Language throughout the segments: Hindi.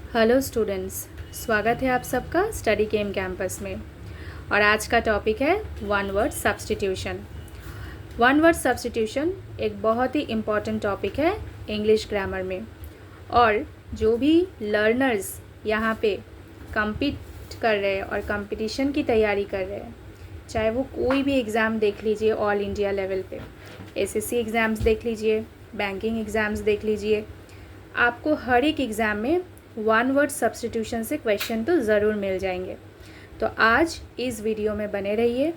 हेलो स्टूडेंट्स, स्वागत है आप सबका स्टडी केम कैंपस में। और आज का टॉपिक है one word substitution. One word substitution एक बहुत ही इम्पॉर्टेंट टॉपिक है इंग्लिश ग्रामर में। और जो भी लर्नर्स यहाँ पे compete कर रहे हैं और कंपटीशन की तैयारी कर रहे हैं, चाहे वो कोई भी एग्ज़ाम देख लीजिए ऑल इंडिया लेवल पे, एसएससी एग्ज़ाम्स देख लीजिए, बैंकिंग एग्ज़ाम्स देख लीजिए, आपको हर एक एग्ज़ाम में वन वर्ड सब्स्टिट्यूशन से क्वेश्चन तो ज़रूर मिल जाएंगे। तो आज इस वीडियो में बने रहिए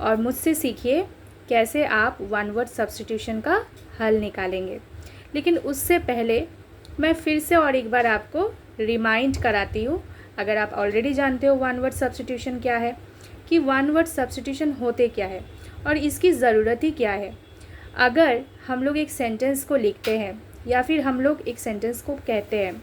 और मुझसे सीखिए कैसे आप वन वर्ड सब्स्टिट्यूशन का हल निकालेंगे। लेकिन उससे पहले मैं फिर से और एक बार आपको रिमाइंड कराती हूँ, अगर आप ऑलरेडी जानते हो वन वर्ड सब्स्टिट्यूशन क्या है, कि वन वर्ड सब्स्टिट्यूशन होते क्या है और इसकी ज़रूरत ही क्या है। अगर हम लोग एक सेंटेंस को लिखते हैं या फिर हम लोग एक सेंटेंस को कहते हैं,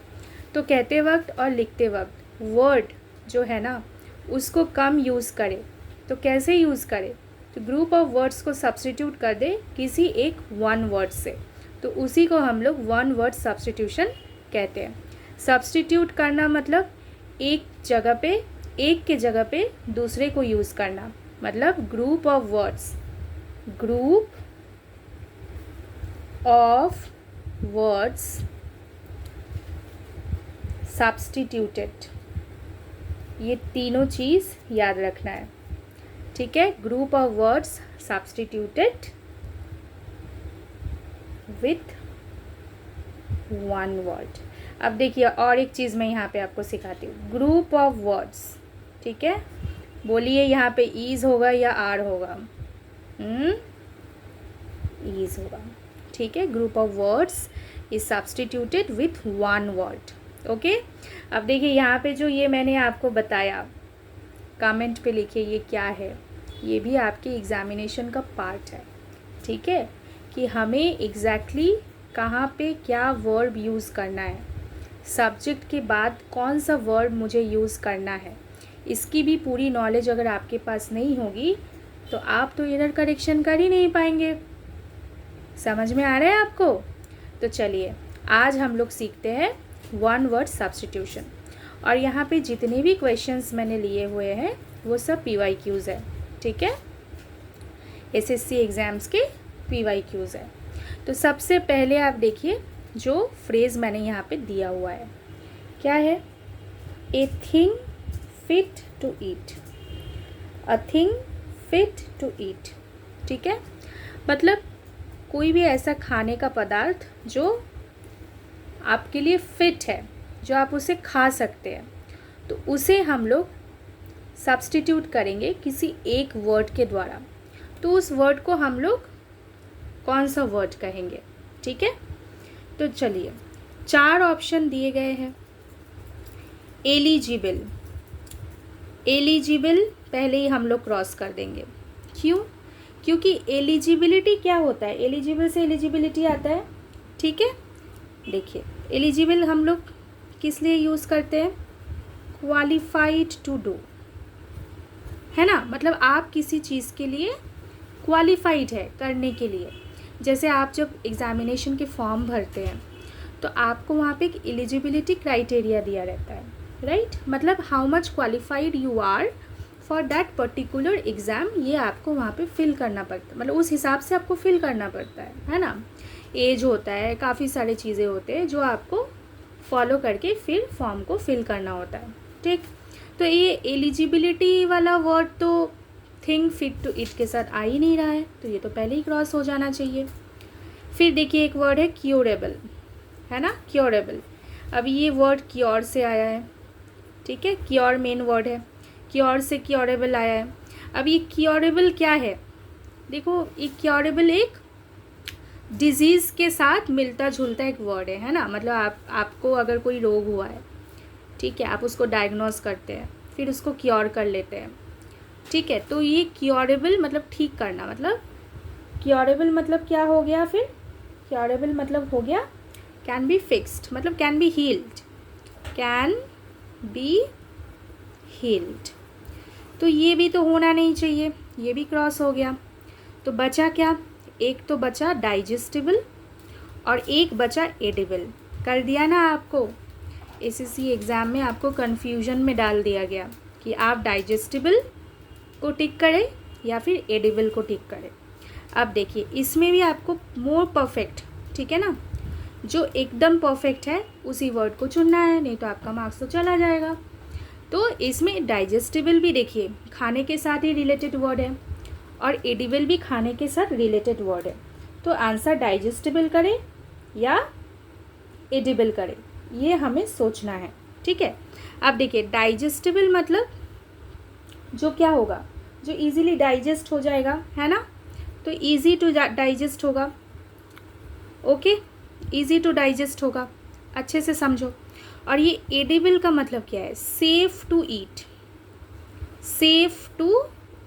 तो कहते वक्त और लिखते वक्त वर्ड जो है ना उसको कम यूज़ करें। तो कैसे यूज़ करें? तो ग्रुप ऑफ वर्ड्स को सब्स्टिट्यूट कर दे किसी एक वन वर्ड से, तो उसी को हम लोग वन वर्ड सब्स्टिट्यूशन कहते हैं। सब्स्टिट्यूट करना मतलब एक के जगह पे दूसरे को यूज़ करना, मतलब group of words, group of words substituted, ये तीनों चीज़ याद रखना है, ठीक है। Group of words substituted with one word. अब देखिए और एक चीज़ मैं यहाँ पे आपको सिखाती हूँ, ग्रुप ऑफ वर्ड्स, ठीक है। बोलिए यहाँ पे ईज होगा या आर होगा? ईज होगा, ठीक है। Group of words is substituted with one word, okay. अब देखिए यहाँ पे जो ये मैंने आपको बताया, कमेंट पे लिखिए ये क्या है। ये भी आपके एग्जामिनेशन का पार्ट है, ठीक है, कि हमें एग्जैक्टली कहाँ पे क्या वर्ब यूज़ करना है, सब्जेक्ट के बाद कौन सा वर्ब मुझे यूज़ करना है, इसकी भी पूरी नॉलेज अगर आपके पास नहीं होगी तो आप तो एरर करेक्शन कर ही नहीं पाएंगे। समझ में आ रहा है आपको? तो चलिए आज हम लोग सीखते हैं वन वर्ड सब्स्टिट्यूशन। और यहाँ पे जितने भी क्वेश्चंस मैंने लिए हुए हैं वो सब PYQs है, ठीक है, एसएससी एग्ज़ाम्स के PYQs है। तो सबसे पहले आप देखिए जो फ्रेज़ मैंने यहाँ पे दिया हुआ है, क्या है? A thing fit to eat, a thing fit to eat, ठीक है। मतलब कोई भी ऐसा खाने का पदार्थ जो आपके लिए फिट है, जो आप उसे खा सकते हैं, तो उसे हम लोग सब्स्टिट्यूट करेंगे किसी एक वर्ड के द्वारा। तो उस वर्ड को हम लोग कौन सा वर्ड कहेंगे, ठीक है। तो चलिए 4 ऑप्शन दिए गए हैं। एलिजिबल, एलिजिबल पहले ही हम लोग क्रॉस कर देंगे। क्यों? क्योंकि एलिजिबिलिटी क्या होता है? एलिजिबल से एलिजिबिलिटी आता है, ठीक है। देखिए एलिजिबल हम लोग किस लिए यूज़ करते हैं? क्वालिफाइड टू डू, है ना, मतलब आप किसी चीज़ के लिए क्वालिफाइड है करने के लिए। जैसे आप जब एग्ज़ामिनेशन के फॉर्म भरते हैं तो आपको वहाँ पे एक एलिजिबिलिटी क्राइटेरिया दिया रहता है, राइट, मतलब how much qualified you are for that particular exam, ये आपको वहाँ पे फिल करना पड़ता है, मतलब उस हिसाब से आपको फिल करना पड़ता है ना। एज होता है, काफ़ी सारी चीज़ें होते हैं जो आपको फॉलो करके फिर फॉर्म को फिल करना होता है, ठीक। तो ये एलिजिबिलिटी वाला वर्ड तो थिंग फिट टू इट के साथ आ ही नहीं रहा है, तो ये तो पहले ही क्रॉस हो जाना चाहिए। फिर देखिए एक वर्ड है क्योरेबल, है ना, क्योरेबल। अब ये वर्ड क्योर से आया है, ठीक है, क्योर मेन वर्ड है, क्योर से क्योरेबल आया है। अब ये क्योरेबल क्या है? देखो ये क्योरेबल एक डिजीज़ के साथ मिलता जुलता एक वर्ड है ना, मतलब आपको अगर कोई रोग हुआ है, ठीक है, आप उसको डायग्नोस करते हैं, फिर उसको क्योर कर लेते हैं, ठीक है। तो ये क्योरेबल मतलब ठीक करना, मतलब क्योरेबल मतलब क्या हो गया? फिर क्योरेबल मतलब हो गया कैन बी फिक्स्ड, मतलब can be healed, can be healed. तो ये भी तो होना नहीं चाहिए, ये भी क्रॉस हो गया। तो बचा क्या? एक तो बचा डाइजेस्टिबल और एक बचा एडिबल। कर दिया ना आपको एसएससी एग्ज़ाम में आपको कन्फ्यूजन में डाल दिया गया कि आप डाइजेस्टिबल को टिक करें या फिर एडिबल को टिक करें। अब देखिए इसमें भी आपको मोर परफेक्ट, ठीक है ना, जो एकदम परफेक्ट है उसी वर्ड को चुनना है, नहीं तो आपका मार्क्स तो चला जाएगा। तो इसमें डाइजेस्टिबल भी देखिए खाने के साथ ही रिलेटेड वर्ड है और एडिबल भी खाने के साथ रिलेटेड वर्ड है। तो आंसर डाइजेस्टिबल करें या एडिबल करें, ये हमें सोचना है, ठीक है। अब देखिए डाइजेस्टिबल मतलब जो क्या होगा, जो इजीली डाइजेस्ट हो जाएगा, है ना, तो इजी टू डाइजेस्ट होगा। ओके, इजी टू डाइजेस्ट होगा, अच्छे से समझो। और ये एडिबल का मतलब क्या है, safe to eat, safe to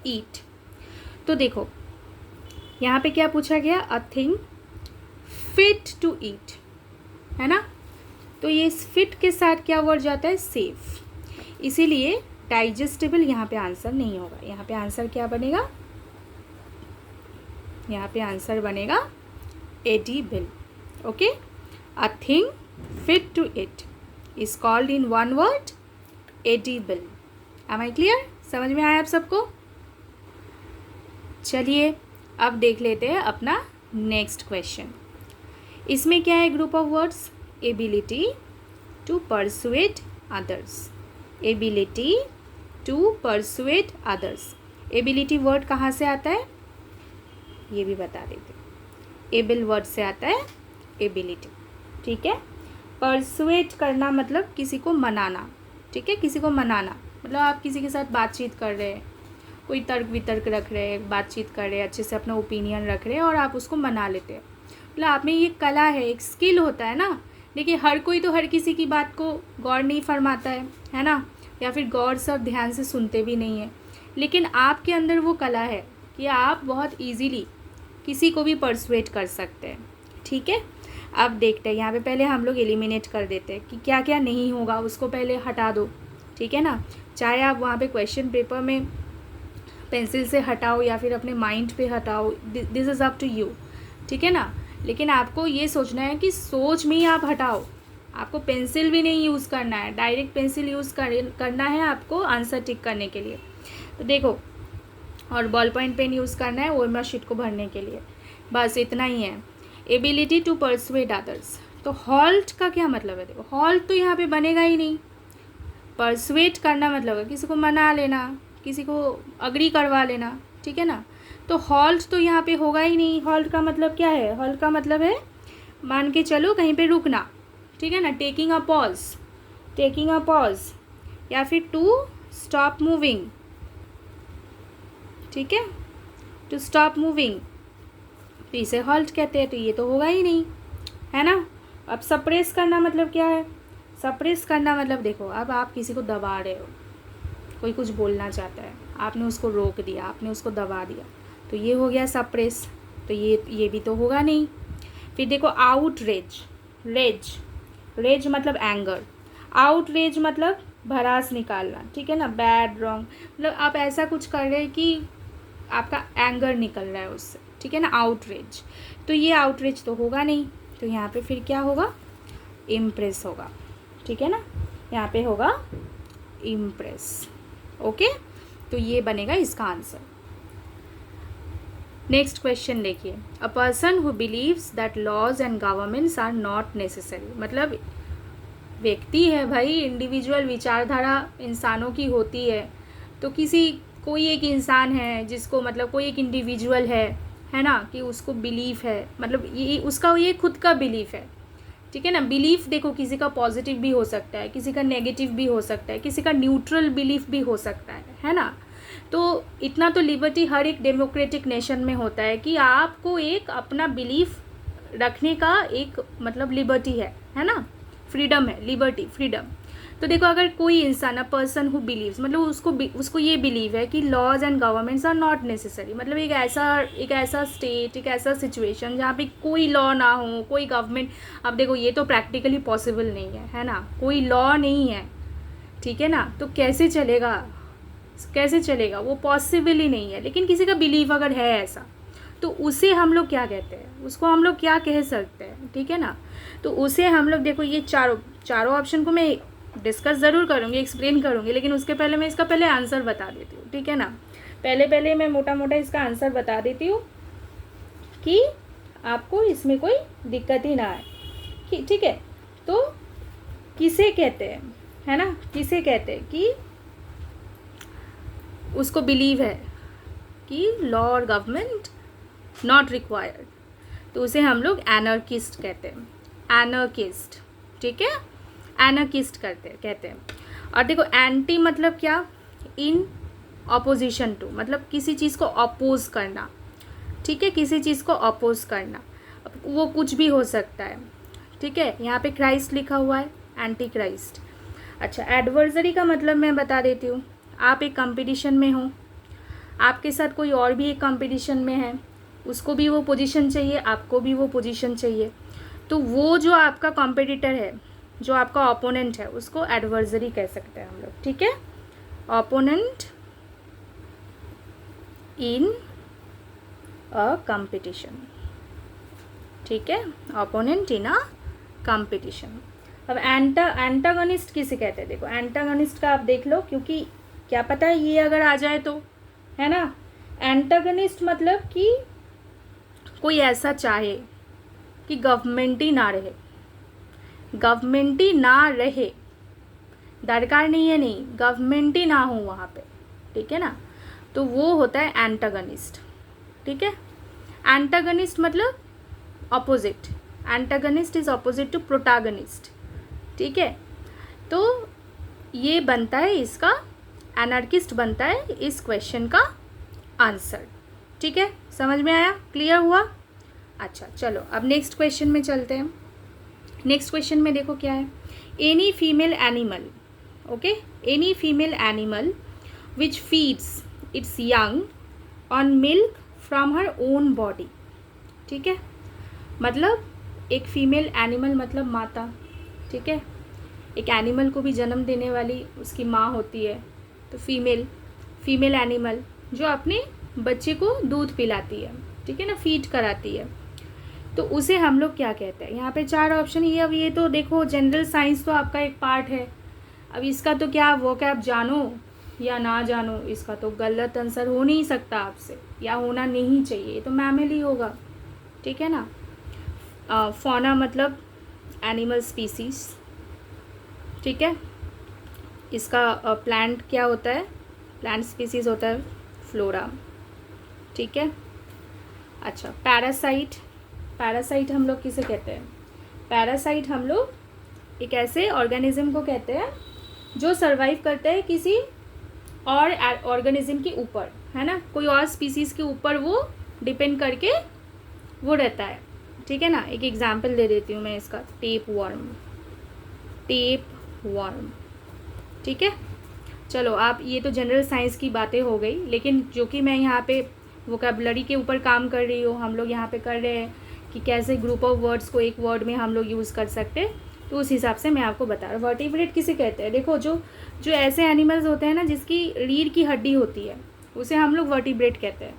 eat. तो देखो यहाँ पे क्या पूछा गया, a thing fit to eat, है ना, तो ये फिट के साथ क्या वर्ड जाता है, सेफ, इसीलिए डाइजेस्टिबल यहाँ पे आंसर नहीं होगा। यहाँ पे आंसर क्या बनेगा, यहाँ पे आंसर बनेगा edible. Okay, a thing fit to it is called in one word edible. Am I clear, समझ में आया आप सबको? चलिए अब देख लेते हैं अपना नेक्स्ट क्वेश्चन। इसमें क्या है, group of words, ability to persuade others, ability to persuade others. Ability word कहाँ से आता है ये भी बता देते, एबल वर्ड से आता है एबिलिटी, ठीक है। परसुएट करना मतलब किसी को मनाना, ठीक है, किसी को मनाना मतलब आप किसी के साथ बातचीत कर रहे हैं, कोई तर्क वितर्क रख रहे हैं, बातचीत कर रहे हैं, अच्छे से अपना ओपिनियन रख रहे हैं और आप उसको मना लेते हैं, मतलब आप में ये कला है, एक स्किल होता है ना। देखिए हर कोई तो हर किसी की बात को गौर नहीं फरमाता है ना, या फिर गौर से और ध्यान से सुनते भी नहीं है, लेकिन आपके अंदर वो कला है कि आप बहुत ईजीली किसी को भी परसुएट कर सकते हैं, ठीक है। अब देखते हैं यहाँ पे, पहले हम लोग एलिमिनेट कर देते हैं कि क्या क्या नहीं होगा, उसको पहले हटा दो, ठीक है ना। चाहे आप वहाँ पे क्वेश्चन पेपर में पेंसिल से हटाओ या फिर अपने माइंड पे हटाओ, this is up to you, ठीक है ना। लेकिन आपको ये सोचना है कि सोच में ही आप हटाओ, आपको पेंसिल भी नहीं यूज़ करना है, डायरेक्ट पेंसिल यूज़ करना है आपको आंसर टिक करने के लिए। तो देखो, और बॉल पॉइंट पेन यूज़ करना है ओएमआर शीट को भरने के लिए, बस इतना ही है। एबिलिटी टू परसुएट अदर्स, तो हॉल्ट का क्या मतलब है, देखो हॉल्ट तो यहाँ पे बनेगा ही नहीं। परसुएट करना मतलब है किसी को मना लेना, किसी को अग्री करवा लेना, ठीक है ना। तो हॉल्ट तो यहाँ पे होगा ही नहीं। हॉल्ट का मतलब क्या है, हॉल्ट का मतलब है मान के चलो कहीं पे रुकना, ठीक है ना, taking a pause, taking a pause, या फिर टू स्टॉप मूविंग, ठीक है, टू स्टॉप मूविंग, तो इसे हॉल्ट कहते हैं। तो ये तो होगा ही नहीं, है ना। अब सप्रेस करना मतलब क्या है, सप्रेस करना मतलब देखो अब आप किसी को दबा रहे हो, कोई कुछ बोलना चाहता है, आपने उसको रोक दिया, आपने उसको दबा दिया, तो ये हो गया सप्रेस, तो ये भी तो होगा नहीं। फिर देखो आउटरेज, रेज, रेज मतलब एंगर, आउटरेज मतलब भड़ास निकालना, ठीक है ना, बैड रॉन्ग, मतलब आप ऐसा कुछ कर रहे हैं कि आपका एंगर निकल रहा है उससे, ठीक है ना, आउटरेज। तो ये आउटरेज तो होगा नहीं, तो यहाँ पे फिर क्या होगा, इम्प्रेस होगा, ठीक है ना, यहाँ पे होगा इम्प्रेस। ओके, तो ये बनेगा इसका आंसर। नेक्स्ट क्वेश्चन देखिए, a person who believes that laws and governments are not necessary, मतलब व्यक्ति है भाई, इंडिविजुअल विचारधारा इंसानों की होती है, तो कोई एक इंसान है जिसको मतलब कोई एक इंडिविजुअल है ना, कि उसको बिलीफ है, मतलब ये उसका ये खुद का बिलीफ है, ठीक है ना। बिलीफ देखो किसी का पॉजिटिव भी हो सकता है, किसी का नेगेटिव भी हो सकता है, किसी का न्यूट्रल बिलीफ भी हो सकता है ना। तो इतना तो लिबर्टी हर एक डेमोक्रेटिक नेशन में होता है कि आपको एक अपना बिलीफ रखने का एक मतलब लिबर्टी है ना, फ्रीडम है, लिबर्टी, फ्रीडम। तो देखो अगर कोई इंसान, अ पर्सन हु बिलीव्स, मतलब उसको ये बिलीव है कि laws and governments are not necessary, मतलब एक ऐसा स्टेट, एक ऐसा सिचुएशन जहाँ पे कोई लॉ ना हो, कोई गवर्नमेंट, अब देखो ये तो प्रैक्टिकली पॉसिबल नहीं है ना, कोई लॉ नहीं है, ठीक है ना, तो कैसे चलेगा, वो पॉसिबल ही नहीं है। लेकिन किसी का बिलीव अगर है ऐसा, तो उसे हम लोग क्या कहते हैं, उसको हम लोग क्या कह सकते हैं, ठीक है ना। तो उसे हम लोग देखो ये चारों ऑप्शन को मैं डिस्कस ज़रूर करूँगी, एक्सप्लेन करूँगी, लेकिन उसके पहले मैं इसका पहले आंसर बता देती हूँ, ठीक है ना। पहले मैं मोटा मोटा इसका आंसर बता देती हूँ कि आपको इसमें कोई दिक्कत ही ना आए, ठीक है। तो किसे कहते हैं, है ना, किसे कहते हैं कि उसको बिलीव है कि लॉ और गवर्नमेंट नॉट रिक्वायर्ड, तो उसे हम लोग एनर्किस्ट कहते हैं, एनर्किस्ट, ठीक है, एनर्किस्ट कहते हैं। और देखो एंटी मतलब क्या, इन ऑपोजिशन टू, मतलब किसी चीज़ को अपोज करना, ठीक है, किसी चीज़ को अपोज करना, वो कुछ भी हो सकता है, ठीक है। यहाँ पे क्राइस्ट लिखा हुआ है, एंटी क्राइस्ट। अच्छा, एडवर्सरी का मतलब मैं बता देती हूँ। आप एक कंपटीशन में हो, आपके साथ कोई और भी एक कंपटीशन में है, उसको भी वो पोजीशन चाहिए, आपको भी वो पोजीशन चाहिए, तो वो जो आपका कॉम्पिटिटर है, जो आपका ओपोनेंट है, उसको एडवर्सरी कह सकते हैं हम लोग, ठीक है। ओपोनेंट इन अ कंपटीशन, ठीक है, ओपोनेंट इन अ कंपटीशन। अब एंटागनिस्ट किसे कहते हैं, देखो एंटागनिस्ट का आप देख लो, क्योंकि क्या पता है ये अगर आ जाए तो, है ना। एंटागनिस्ट मतलब कि कोई ऐसा चाहे कि गवर्नमेंट ही ना रहे, गवर्नमेंट ही ना रहे, दरकार नहीं है, नहीं, गवर्नमेंट ही ना हो वहाँ पे, ठीक है ना, तो वो होता है एंटागनिस्ट, ठीक है। एंटागनिस्ट मतलब opposite, antagonist is opposite to protagonist, ठीक है। तो ये बनता है इसका, एनार्किस्ट बनता है इस क्वेश्चन का आंसर, ठीक है, समझ में आया, क्लियर हुआ। अच्छा चलो अब नेक्स्ट क्वेश्चन में चलते हैं। नेक्स्ट क्वेश्चन में देखो क्या है, any female animal, okay, any female animal which feeds it's young on milk from her own body, ठीक है, मतलब एक फीमेल एनिमल मतलब माता, ठीक है, एक एनिमल को भी जन्म देने वाली उसकी माँ होती है, तो फीमेल एनिमल जो अपने बच्चे को दूध पिलाती है, ठीक है ना, फीड कराती है, तो उसे हम लोग क्या कहते हैं। यहाँ पे 4 ऑप्शन ही। अब ये तो देखो जनरल साइंस तो आपका एक पार्ट है, अब इसका तो क्या वो क्या आप जानो या ना जानो, इसका तो गलत आंसर हो नहीं सकता आपसे, या होना नहीं चाहिए, तो मैमल ही होगा, ठीक है ना। फौना मतलब एनिमल स्पीसीज, ठीक है, इसका प्लांट क्या होता है, प्लांट स्पीसीज होता है फ्लोरा, ठीक है। अच्छा, पैरासाइट, पैरासाइट हम लोग किसे कहते हैं, पैरासाइट हम लोग एक ऐसे ऑर्गेनिज्म को कहते हैं जो सर्वाइव करते हैं किसी और ऑर्गेनिज्म के ऊपर, है ना, कोई और स्पीसीज़ के ऊपर वो डिपेंड करके वो रहता है, ठीक है ना। एक एग्जांपल दे देती हूँ मैं इसका, टेप वर्म, टेप वर्म, ठीक है। चलो आप, ये तो जनरल साइंस की बातें हो गई, लेकिन जो कि मैं यहाँ पे वोकैबुलरी के ऊपर काम कर रही हूँ, हम लोग यहाँ पे कर रहे हैं कि कैसे ग्रुप ऑफ वर्ड्स को एक वर्ड में हम लोग यूज़ कर सकते हैं, तो उस हिसाब से मैं आपको बता रहा हूँ। वर्टिब्रेट किसे कहते हैं, देखो जो ऐसे एनिमल्स होते हैं ना जिसकी रीढ़ की हड्डी होती है, उसे हम लोग वर्टिब्रेट कहते हैं,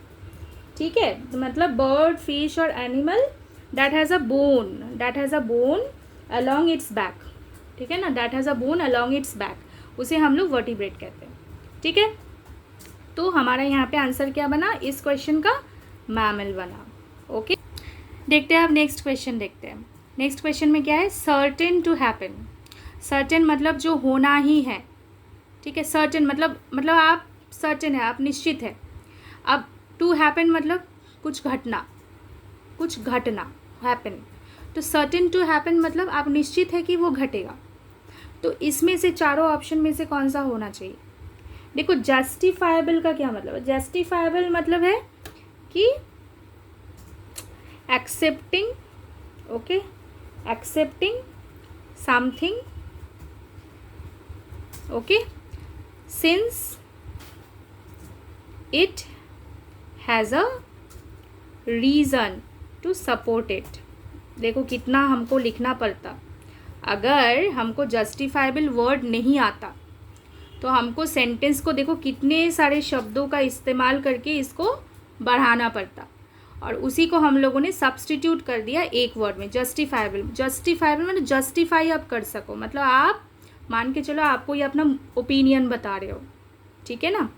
ठीक है। तो मतलब बर्ड, फिश और animal that has a bone along its back, ठीक है ना, that has a bone along its back, उसे हम लोग वर्टिब्रेट कहते हैं, ठीक है। तो हमारा यहाँ पे आंसर क्या बना इस क्वेश्चन का, मैमल बना, ओके। देखते हैं अब नेक्स्ट क्वेश्चन देखते हैं। नेक्स्ट क्वेश्चन में क्या है, सर्टेन टू हैपन, सर्टेन मतलब जो होना ही है, ठीक है। सर्टेन मतलब आप सर्टेन है, आप निश्चित है। अब टू हैपन मतलब कुछ घटना हैपन, तो सर्टेन टू हैपन मतलब आप निश्चित है कि वो घटेगा। तो इसमें से चारों ऑप्शन में से कौन सा होना चाहिए। देखो जस्टिफाइबल का क्या मतलब है, जस्टिफाइबल मतलब है कि accepting, okay, accepting something, okay, since it has a reason to support it. देखो कितना हमको लिखना पड़ता, अगर हमको जस्टिफाइबल वर्ड नहीं आता तो हमको सेंटेंस को देखो कितने सारे शब्दों का इस्तेमाल करके इसको बढ़ाना पड़ता, और उसी को हम लोगों ने सब्स्टिट्यूट कर दिया एक वर्ड में, जस्टिफाइबल। जस्टिफाइबल मतलब जस्टिफाई आप कर सको, मतलब आप मान के चलो आप कोई अपना ओपिनियन बता रहे हो, ठीक है ना।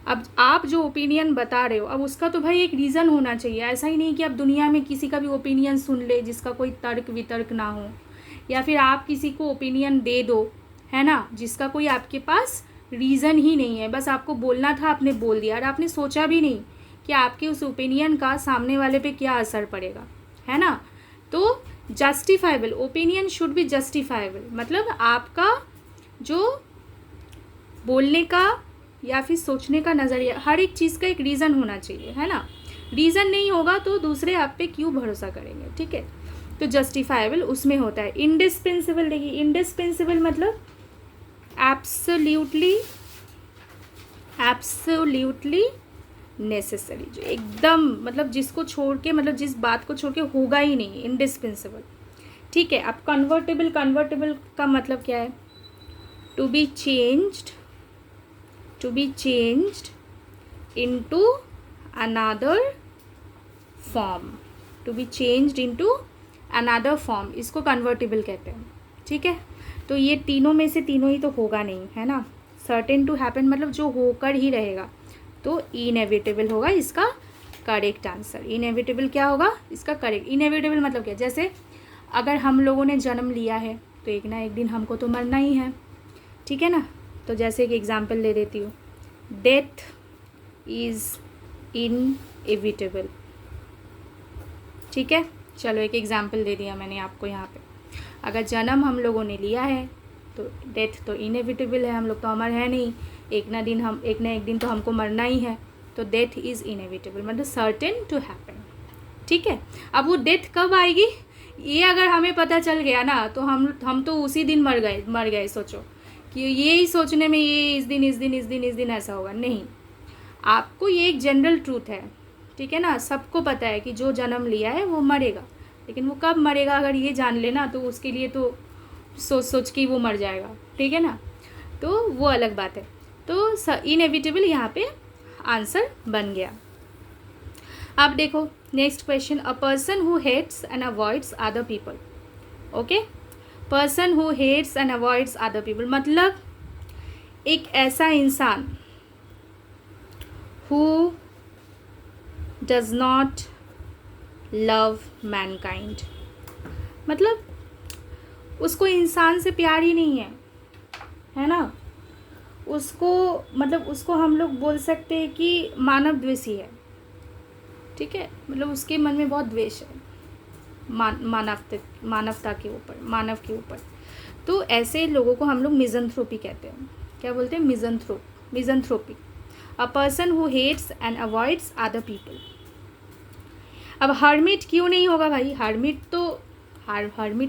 अब आप जो ओपिनियन बता रहे हो, अब उसका तो भाई एक रीज़न होना चाहिए। ऐसा ही नहीं कि आप दुनिया में किसी का भी ओपिनियन सुन ले जिसका कोई तर्क वितर्क ना हो, या फिर आप किसी को ओपिनियन दे दो, है ना, जिसका कोई आपके पास रीज़न ही नहीं है। बस आपको बोलना था, आपने बोल दिया, और आपने सोचा भी नहीं कि आपके उस ओपिनियन का सामने वाले पे क्या असर पड़ेगा, है ना। तो justifiable opinion should be justifiable, मतलब आपका जो बोलने का या फिर सोचने का नज़रिया, हर एक चीज़ का एक रीज़न होना चाहिए, है ना। रीज़न नहीं होगा तो दूसरे आप पे क्यों भरोसा करेंगे, ठीक है। तो जस्टिफाइबल उसमें होता है। इंडिस्पेंसिबल, देखिए इंडिस्पेंसिबल मतलब एब्सोल्यूटली नेसेसरी, जो एकदम मतलब जिसको छोड़ के, मतलब जिस बात को छोड़ के होगा ही नहीं, इंडिस्पेंसिबल, ठीक है। अब कन्वर्टेबल का मतलब क्या है? To be changed into another form, इसको कन्वर्टेबल कहते हैं, ठीक है। तो ये तीनों में से तीनों ही तो होगा नहीं, है ना। सर्टेन टू हैपन मतलब जो होकर ही रहेगा, तो इनएविटेबल होगा इसका करेक्ट आंसर। इनएविटेबल क्या होगा इसका करेक्ट? इनएविटेबल मतलब क्या? जैसे अगर हम लोगों ने जन्म लिया है तो एक ना एक दिन हमको तो मरना ही है, ठीक है ना। तो जैसे एक एग्जाम्पल ले देती हूँ, डेथ इज़ इनएविटेबल, ठीक है। चलो एक एग्जाम्पल दे दिया मैंने आपको यहाँ पे। अगर जन्म हम लोगों ने लिया है तो डेथ तो इनएविटेबल है, हम लोग तो अमर है नहीं, एक ना एक दिन तो हमको मरना ही है। तो डेथ इज़ इनएविटेबल मतलब सर्टेन टू हैपन, ठीक है। अब वो डेथ कब आएगी ये अगर हमें पता चल गया ना, तो हम तो उसी दिन मर गए। सोचो कि ये ही सोचने में ये इस दिन ऐसा होगा, नहीं। आपको ये एक जनरल ट्रूथ है, ठीक है ना। सबको पता है कि जो जन्म लिया है वो मरेगा, लेकिन वो कब मरेगा अगर ये जान लेना, तो उसके लिए तो सोच के वो मर जाएगा, ठीक है ना। तो वो अलग बात है। तो इनएविटेबल यहाँ पे आंसर बन गया। अब देखो next question, a person who hates and avoids other people. Okay, person who hates and avoids other people मतलब एक ऐसा इंसान who does not love mankind, मतलब उसको इंसान से प्यार ही नहीं है ना। उसको मतलब उसको हम लोग बोल सकते हैं कि मानव द्वेषी है, ठीक है। मतलब उसके मन में बहुत द्वेष है मानवता के ऊपर, मानव के ऊपर। तो ऐसे लोगों को हम लोग मिज़anthropy कहते हैं। क्या बोलते हैं? मिज़anthropy। A person who hates and avoids other people। अब हर्मिट क्यों नहीं होगा भाई? हर्मिट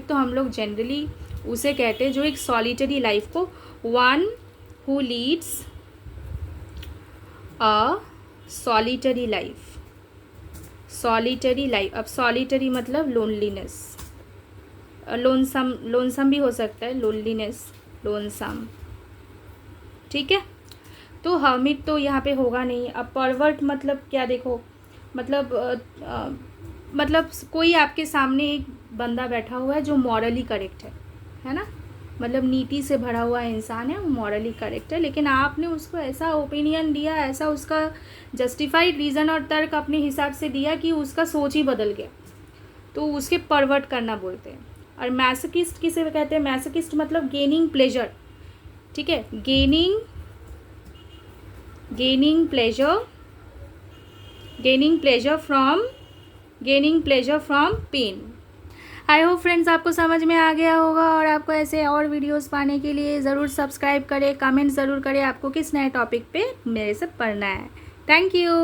तो हम लोग जनरली उसे कहते हैं जो एक सॉलिटरी लाइफ को, one who leads a solitary life. अब सॉलिटरी मतलब लोनलीनेस, लोनसम भी हो सकता है, लोनलीनेस, लोनसम, ठीक है। तो हर्मिट तो यहाँ पे होगा नहीं। अब परवर्ट मतलब क्या? देखो मतलब कोई आपके सामने एक बंदा बैठा हुआ है जो मॉरली करेक्ट है ना, मतलब नीति से भरा हुआ इंसान है, वो मॉरली करेक्ट है, लेकिन आपने उसको ऐसा ओपिनियन दिया, ऐसा उसका जस्टिफाइड रीज़न और तर्क अपने हिसाब से दिया कि उसका सोच ही बदल गया, तो उसके परवर्ट करना बोलते हैं। और मैसोकिस्ट किसे कहते हैं? मैसोकिस्ट मतलब गेनिंग प्लेजर, ठीक है, gaining pleasure from pain। I hope friends आपको समझ में आ गया होगा, और आपको ऐसे और वीडियोस पाने के लिए ज़रूर सब्सक्राइब करें, कमेंट ज़रूर करें आपको किस नए टॉपिक पे मेरे से पढ़ना है। Thank you.